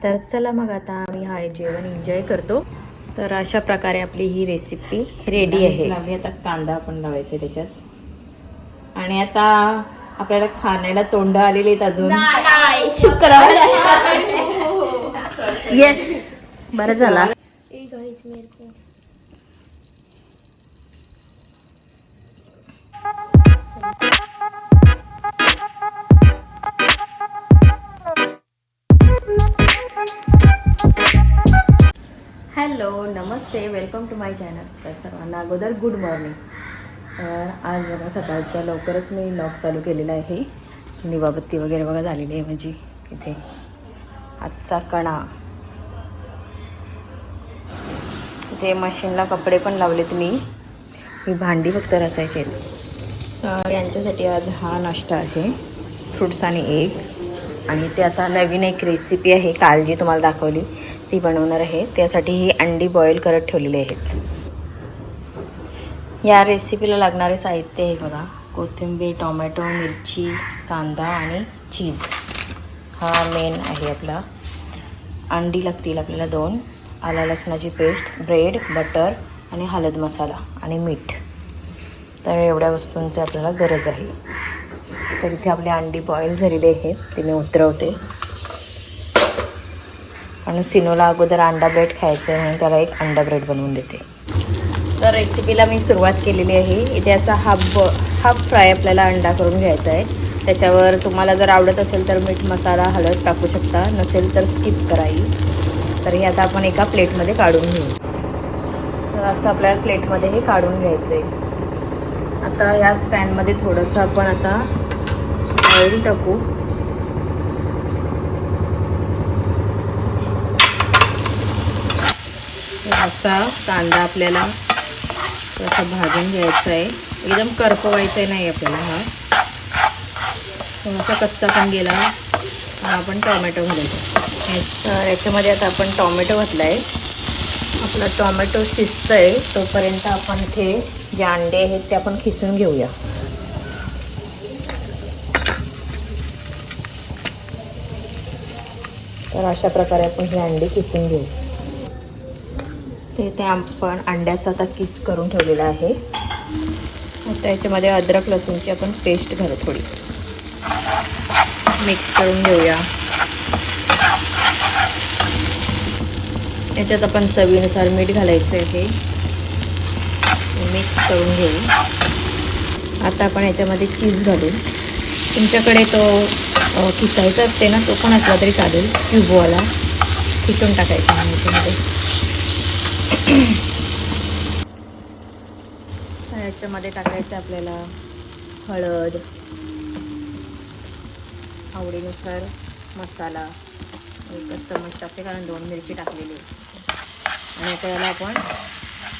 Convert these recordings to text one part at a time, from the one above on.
तर चला मग आता आम्ही हा जेवण एन्जॉय करतो। तर अशा प्रकारे आपली ही रेसिपी रेडी आहे। आता कांदा आपण लावायचा त्याच्यात आणि आता आपल्याला खाण्याला तोंड आलेली आहेत अजून। शुक्रवार येस बरं झाला। हॅलो नमस्ते वेलकम टू माय चॅनल। तर सर्वांना अगोदर गुड मॉर्निंग। तर आज बघा सकाळचं लवकरच मी व्लॉग चालू केलेला आहे। दिवाबत्ती वगैरे बघा झालेली आहे माझी। इथे आजचा कणा, इथे मशीनला कपडे पण लावलेत मी। ही भांडी फक्त घासायची आहेत। यांच्यासाठी आज हा नाश्ता आहे, फ्रूट्स आणि एग। आणि ते आता नवीन एक रेसिपी आहे, काल जी तुम्हाला दाखवली ती बनवणार आहे। त्यासाठी ही अंडी बॉईल करत ठेवलेली आहेत। या रेसिपीला लागणारे साहित्य आहे बघा, कोथिंबीर, टोमॅटो, मिरची, कांदा आणि चीज हा मेन आहे आपला। अंडी लागतील आपल्याला 2, आला लसणाची पेस्ट, ब्रेड, बटर आणि हळद मसाला आणि मीठ। तर एवढ्या वस्तूंची आपल्याला गरज आहे। तर इथे आपली अंडी बॉईल झालेली आहेत, तिने उतरवते। आणि सिनोला अगोदर अंडा ब्रेड खायचं आहे म्हणून त्याला एक अंडा ब्रेड बनवून देते। तर रेसिपीला मी सुरुवात केलेली आहे। इथे असा हाफ फ्राय आपल्याला अंडा करून घ्यायचा आहे। त्याच्यावर तुम्हाला जर आवडत असेल तर मीठ, मसाला, हळद टाकू शकता, नसेल तर स्किप कराई। तर हे आता आपण एका प्लेटमध्ये काढून घेऊ। तर असं आपल्याला प्लेटमध्ये हे काढून घ्यायचं आहे। आता ह्याच पॅनमध्ये थोडंसं आपण आता ऑइल टाकू। असा कांदा आपल्याला असा भाजून घ्यायचा आहे, एकदम करपवायचा नाही आपल्याला। हा थोडासा कच्चा पण गेला आपण टोमॅटो घालायचा। तर याच्यामध्ये आता आपण टोमॅटो घातला आहे। आपला टोमॅटो शिजतं आहे तोपर्यंत आपण इथे जे अंडे आहेत ते आपण खिसून घेऊया। तर अशा प्रकारे आपण ही अंडी खिसून घेऊ। ते आपण अंड्याचा आता किस करून ठेवलेला आहे। आता याच्यामध्ये अद्रक लसूणची आपण पेस्ट घालू, थोडी मिक्स करून घेऊया। याच्यात आपण चवीनुसार मीठ घालायचं आहे, मिक्स करून घेऊ। आता आपण याच्यामध्ये चीज घालू। तुमच्याकडे तो खिसायचा असते ना, तो पण असला तरी चालेल, क्यूबवाला खिसून टाकायचा याच्यामध्ये। याच्यामध्ये टाकायचं आपल्याला हळद, आवडीनुसार मसाला, 1 चमच टाकते कारण 2 मिरची टाकलेली आहे। आणि आता याला आपण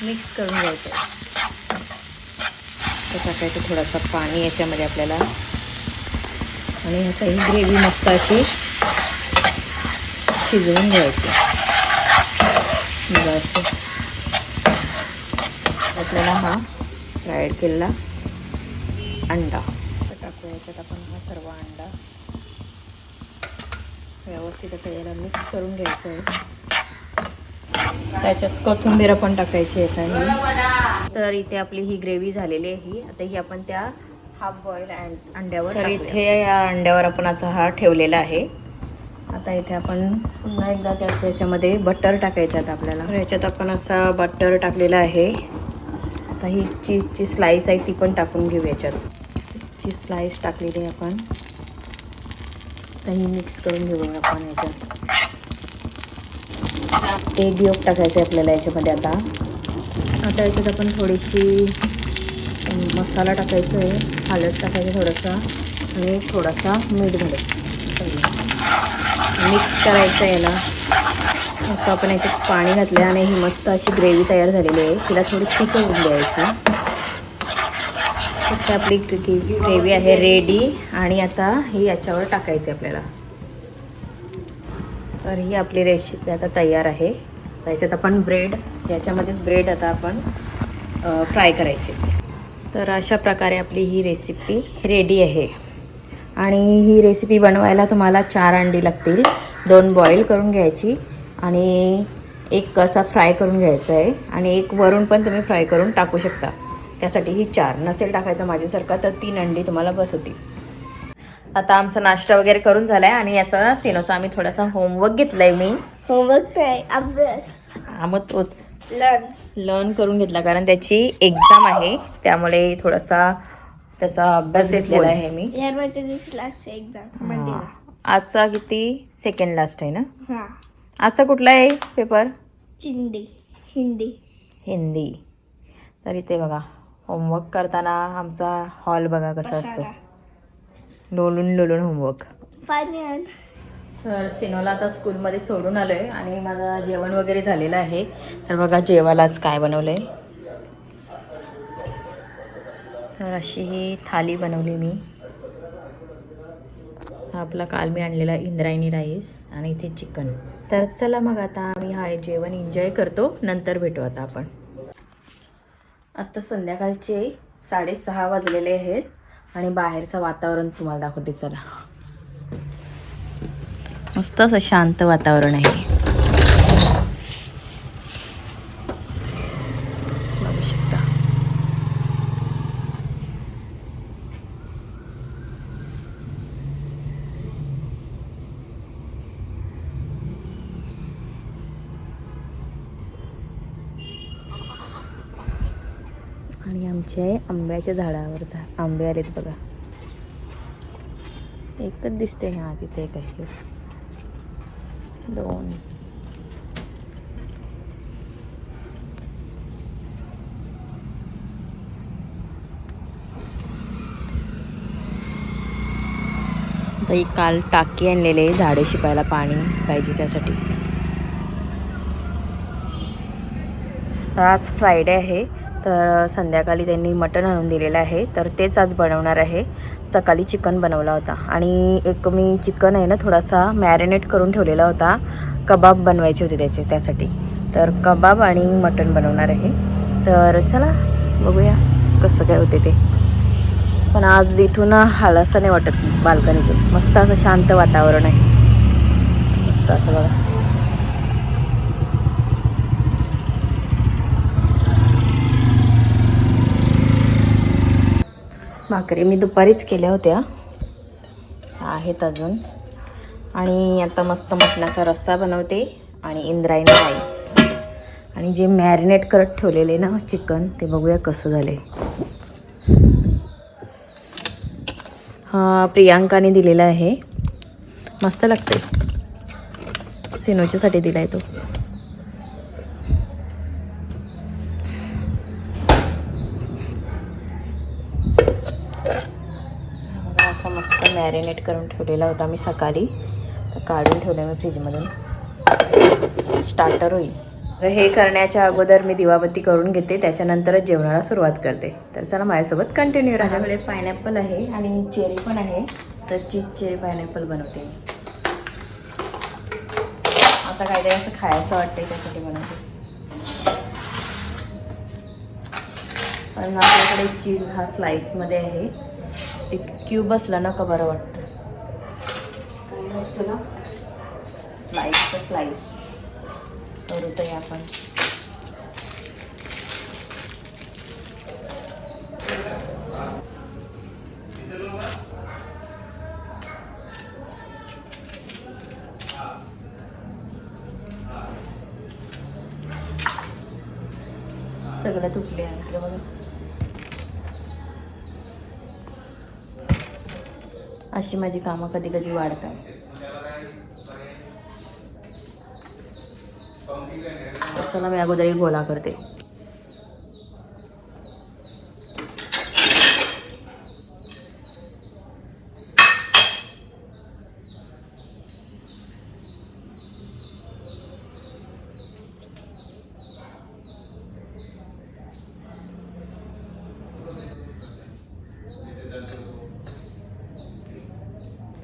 मिक्स करून घ्यायचं आहे। तर टाकायचं थोडंसं पाणी याच्यामध्ये आपल्याला। आणि आता ही ग्रेव्ही मस्त अशी शिजवून घ्यायची। आपल्याला हा फ्राईड केलेला अंडा टाकूया याच्यात। आपण हा सर्व अंडा व्यवस्थित आता याला मिक्स करून घ्यायचं आहे। त्याच्यात कोथिंबीर पण टाकायची आहे। तर इथे आपली ही ग्रेव्ही झालेली आहे। आता ही आपण त्या हाफ बॉईल अंड्यावर टाकूया। इथे या अंड्यावर आपण असा हा ठेवलेला आहे। आता इथे आपण पुन्हा एकदा याच्यामध्ये बटर टाकायचं आहे आपल्याला। याच्यात आपण असा बटर टाकलेला आहे। आता ही चीजची स्लाइस आहे ती पण टाकून घेऊ याच्यात। चीज स्लाइस टाकलेली आहे आपण। आता ही मिक्स करून घेऊ आपण याच्यात। एग योक टाकायचं आहे आपल्याला याच्यामध्ये। आता याच्यात आपण थोडीशी मसाला टाकायचा आहे, हळद टाकायचं थोडासा आणि थोडासा मीठ घालायचं। मिक्स करायचं आहे याला। असं आपण याच्यात पाणी घातलं आणि ही मस्त अशी ग्रेव्ही तयार झालेली आहे। तिला थोडी थिक होऊन द्यायची। तर आपली ग्रेव्ही आहे रेडी। आणि आता ही याच्यावर टाकायची आपल्याला। तर ही आपली रेसिपी आता तयार आहे। त्याच्यात आपण ब्रेड, याच्यामध्येच ब्रेड आता आपण फ्राय करायचे। तर अशा प्रकारे आपली ही रेसिपी रेडी आहे। आणि ही रेसिपी बनवायला तुम्हाला 4 अंडी लागतील। 2 बॉईल करून घ्यायची आणि एक असा फ्राय करून घ्यायचा आहे आणि एक वरून पण तुम्ही फ्राय करून टाकू शकता. त्यासाठी ही 4 नसेल टाकायचं माझ्यासारखा तर 3 अंडी तुम्हाला बस होती. आता आमचा नाश्ता वगैरे करून झाला आहे आणि याचा सिनोचा आम्ही थोडासा होमवर्क घेतला आहे. मी होमवर्क नाही, अभ्यास. मग तोच लर्न. लर्न करून घेतला कारण त्याची एक्झाम आहे, त्यामुळे थोडासा त्याचा अभ्यास घेतलेला आहे मी. यारच्या दिवशी लास्ट एक्झाम मंडेला. आजचा किती सेकंड लास्ट आहे ना. हां. आजचा कुठला आहे पेपर? चिंदी, हिंदी. हिंदी. तर इथे बघा होमवर्क करताना आमचा हॉल बघा कसा असतो, लोलून लोलून होमवर्क. फायनल. तर सिनोला आता स्कूलमध्ये सोडून आलो आहे आणि माझं जेवण वगैरे झालेलं आहे. तर बघा जेवायलाच काय बनवलं आहे. तर अशी ही थाली बनवली मी. हा आपला काल मी आणलेला इंद्रायणी राईस आणि इथे चिकन. तर चला मग आता आम्ही हा जेवण एन्जॉय करतो, नंतर भेटू आता आपण. आत्ता संध्याकाळचे 6:30 वाजलेले आहेत आणि बाहेरचं वातावरण तुम्हाला दाखवते. चला, मस्त असं शांत वातावरण आहे, बघू शकता. आणि आमच्या आंब्याच्या झाडावर आंबे आलेत बघा. एकच दिसते. हां, तिथे एक आहे, 2. ही काल टाकी आणलेली आहे झाडे शिपायला पाणी पाहिजे त्यासाठी. आज फ्रायडे आहे तर संध्याकाळी त्यांनी मटण आणून दिलेलं आहे, तर तेच आज बनवणार आहे. सकाळी चिकन बनवला होता आणि एक मी चिकन आहे ना थोडासा मॅरिनेट करून ठेवलेला होता, कबाब बनवायचे होते त्यासाठी. तर कबाब आणि मटण बनवणार आहे. तर चला बघूया कसं काय होते ते. पण आज इथून हालासा नाही वाटत बाल्कनीतून. मस्त असं शांत वातावरण आहे, मस्त असं बघा. भाकरी मी दुपारीच केल्या होत्या, आहेत अजून. आणि आता मस्त मटणाचा रस्सा बनवते आणि इंद्रायणी राईस आणि जे मॅरिनेट करत ठेवलेले ना चिकन ते बघूया कसं झाले. हा प्रियांकाने दिलेला आहे, मस्त लागते. सिनोच्यासाठी दिला आहे तो. असं मस्त मॅरिनेट करून ठेवलेला होता मी सकाळी, तर काढून ठेवलं मी फ्रीजमधून. स्टार्टर होईल. तर हे करण्याच्या अगोदर मी दिवाबत्ती करून घेते, त्याच्यानंतरच जेवणाला सुरुवात करते. तर चला माझ्यासोबत कंटिन्यू राहा. माझ्याकडे पायनॅपल आहे आणि चेरी पण आहे, तर चेरी पायनॅपल बनवते मी. आता काहीतरी असं खायचं वाटतंय त्यासाठी बनवते. पण आपल्याकडे चीज हा स्लाईसमध्ये आहे, ते क्यूब असला ना का बरं वाटतं. चला स्लाईस करू ते आपण. सगळं तुटले आहे बघा. अशी माझी कामं कधी कधी वाढतात. चला मी अगोदर गोळा करते.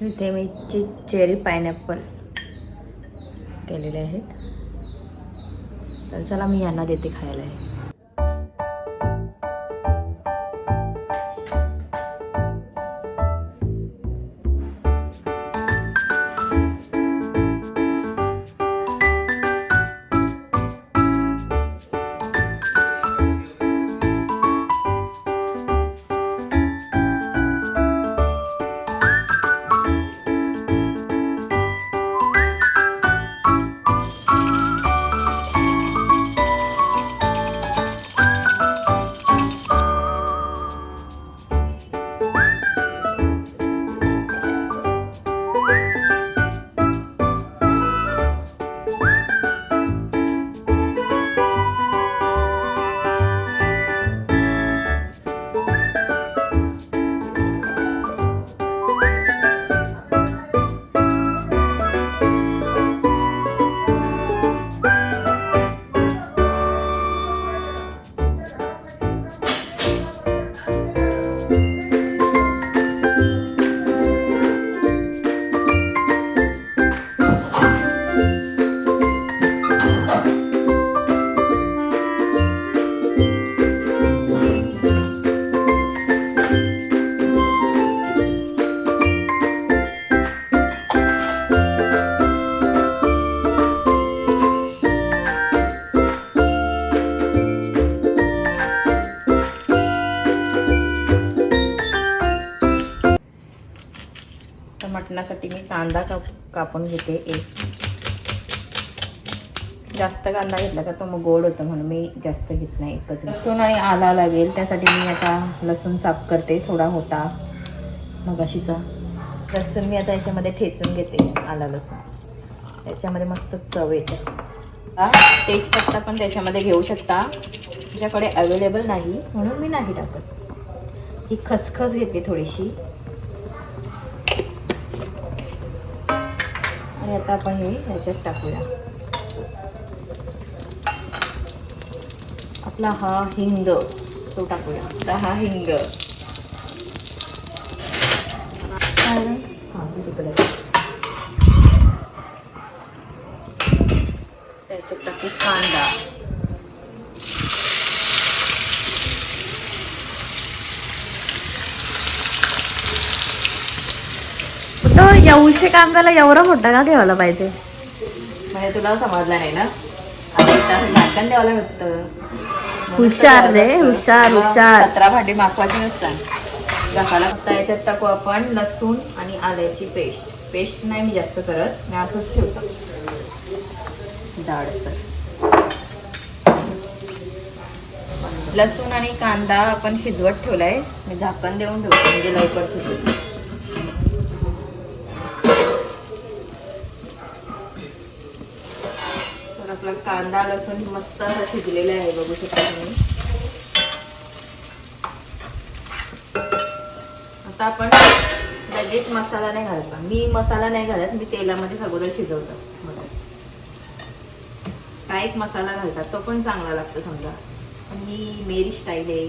इथे मी चेरी पायनॅपल केलेले आहेत. तर चला मी यांना देते खायला. त्यासाठी मी कांदा कापून घेते एक. जास्त कांदा घेतला का तो मग गोड होतं म्हणून मी जास्त घेत नाही, एकच. लसूण आणि आला लागेल त्यासाठी मी आता लसूण साफ करते. थोडा होता मगाशीचा लसूण मी आता याच्यामध्ये ठेचून घेते. आला लसूण त्याच्यामध्ये मस्त चव येते. तेजपत्ता पण त्याच्यामध्ये घेऊ शकता, तुमच्याकडे अवेलेबल नाही म्हणून मी नाही टाकत. ही खसखस घेते थोडीशी. आणि आता आपण हे ह्याच्यात टाकूया. आपला हा हिंग तो टाकूया. आता हा हिंग तिकडे त्याच्यात टाकू कांदा. तो एवढे कांद्याला एवढा मोठा का ठेवायला पाहिजे? म्हणजे तुला समजलं नाही ना, झाकण द्यावं लागतं. हुशार रे, हुशार हुशार. 17 भांडी मागवायची नसतात घासायला. आता याच्यात टाकू आपण लसूण आणि आल्याची पेस्ट. पेस्ट नाही मी जास्त करत, मी असंच ठेवतो जाडसर. लसूण आणि कांदा आपण शिजवत ठेवलाय, मी झाकण देऊन ठेवतो म्हणजे लवकर शिजेल. तर आपला कांदा लसूण मस्त असं शिजलेला आहे, बघू शकता तुम्ही. आता आपण लगेच मसाला नाही घालायचा. मी मसाला नाही घालत, मी तेलामध्ये अगोदर शिजवतो. काय एक मसाला घालतात तो पण चांगला लागतो समजा, पण ही मेरी स्टाईल आहे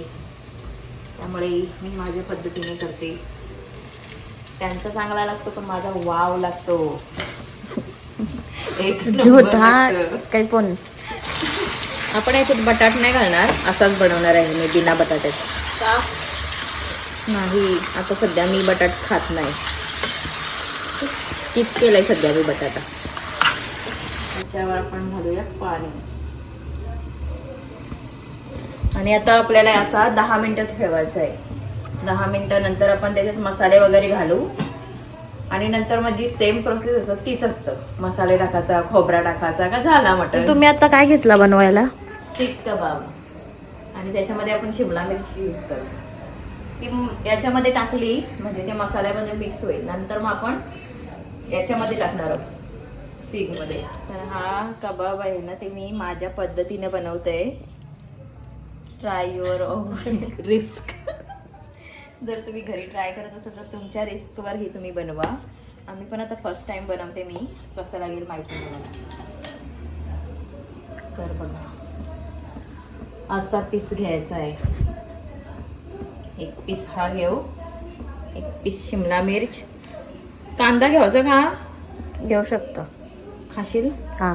त्यामुळे मी माझ्या पद्धतीने करते. त्यांचा चांगला लागतो पण माझा वाव लागतो. एक झूट हा काही पण. आपण याच्यात बटाट नाही घालणार, असाच बनवणार आहे मी बिना बटाट्याचा. नाही आता सध्या मी बटाट खात नाही, स्किप केलाय सध्या मी बटाटा. त्याच्यावर आपण घालूया पाणी. आणि आता आपल्याला असा 10 मिनिटं ठेवायचा आहे. 10 मिनिटानंतर आपण त्याच्यात मसाले वगैरे घालू आणि नंतर मग जी सेम प्रोसेस असतं तीच असतं. मसाले टाकायचा, खोबरा टाकायचा का झाला मटण. तुम्ही आता काय घेतला बनवायला? सीख कबाब. आणि त्याच्यामध्ये आपण शिमला मिरची यूज करू. ती याच्यामध्ये टाकली म्हणजे ते मसाल्यामध्ये मिक्स होईल. नंतर मग आपण याच्यामध्ये टाकणार आहोत सीखमध्ये. तर हा कबाब आहे ना, ते मी माझ्या पद्धतीने बनवते. Try your on risk. जर तुम्ही घरी ट्राय करत असाल तर तुमच्या रिस्कवर ही तुम्ही बनवा. आम्ही पण आता फर्स्ट टाइम बनवते मी, कसं लागेल माहिती नाही मला. तर बघा असा पीस घ्यायचा आहे. एक पीस हा घेऊ, एक पीस शिमला मिर्च. कांदा घ्यायचा का? घेऊ शकतो. खाशील? हा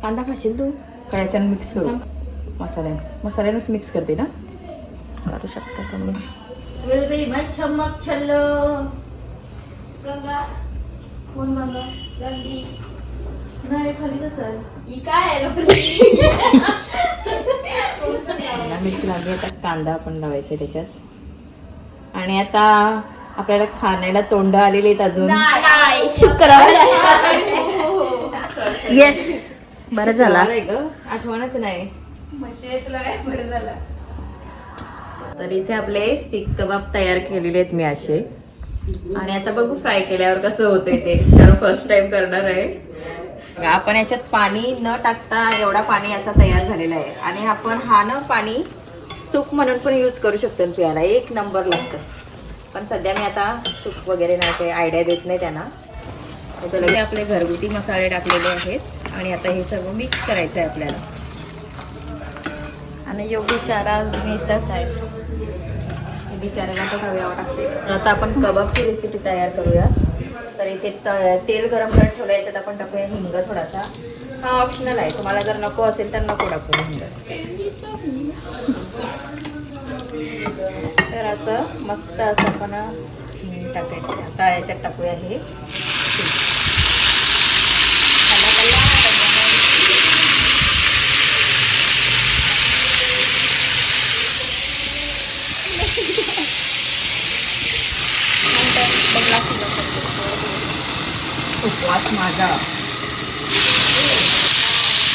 कांदा खाशील तू? कळ्याच्यानं मिक्स करू. मसाल्यानंच मिक्स करते ना. करू शकता तुम्ही. चमक छल्लो गंगा कोण गंगा गंगी नाही खाली तसं ही काय आहे मिरची लागली. आता कांदा आपण लावायचा त्याच्यात. आणि आता आपल्याला खाण्याला तोंड आलेली आहेत अजून. नाही शुक्रवार. येस, बरं झाला. आहे ग, आठवणच नाही. तुला काय बरं झालं. तर इथे आपले सीख कबाब तयार केलेले आहेत मी असे. आणि आता बघू फ्राय केल्यावर कसं होतंय ते, कारण फर्स्ट टाइम करणार आहे. आपण याच्यात पाणी न टाकता एवढा पाणी असा तयार झालेला आहे. आणि आपण हा ना पाणी सूप म्हणून पण यूज करू शकतो प्यायला, एक नंबर लागतं. पण सध्या मी आता सूप वगैरे नाही, काही आयडिया देत नाही त्यांना. त्याच्यामध्ये आपले घरगुती मसाले टाकलेले आहेत आणि आता हे सगळं मिक्स करायचं आहे आपल्याला. आणि योगीचारा मी इथंच आहे. बिचाऱ्याला तर हव्यावर टाकते. तर आता आपण कबाबची रेसिपी तयार करूया. तर इथे तेल गरम करत ठेवलं, याच्यात आपण टाकूया हिंग थोडासा. हा ऑप्शनल आहे, तुम्हाला जर नको असेल तर नको टाकू हिंग. तर असं मस्त असं आपण टाकायचं. आता याच्यात टाकूया हे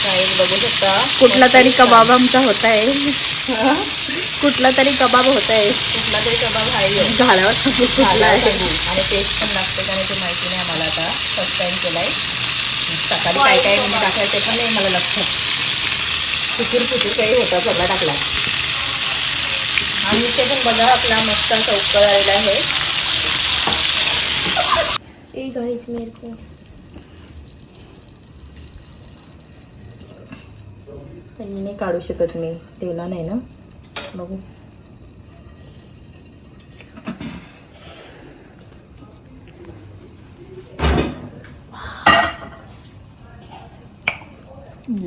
गाईस बघू शकता कुठला तरी कबाब आमचा होत आहे. कुठला तरी कबाब होत आहे. कुठला तरी कबाब आहे झाल्यावर सांगू कुठला झाल्यावर आहे. सांगू. आणि टेस्ट पण लागते का नाही ते माहिती नाही आम्हाला. आता फर्स्ट टाइम केलाय. सकाळी काय काय म्हणजे टाकायचं ते पण नाही मला लक्षात. फुकूर काही होता सगळा टाकला. आणि ते पण बघा आपला मस्त असा उकळ आलेला आहे. ए गाइस मेरे को नाही काढू शकत मी. तेला नाही ना. बघू.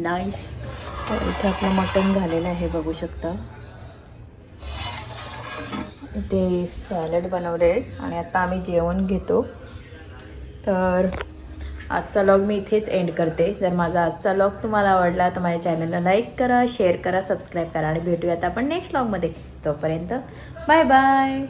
नाईस. तर इथे आपलं मटण झालेलं आहे बघू शकता. इथे सॅलड बनवले आणि आता आम्ही जेवण घेतो. तर आजचा व्लॉग मी इथेच एंड करते. जर माझा आजचा व्लॉग तुम्हाला आवडला तर माझ्या चॅनलला लाईक करा, शेअर करा, सबस्क्राईब करा आणि भेटूयात आपण नेक्स्ट व्लॉगमध्ये. तोपर्यंत बाय बाय.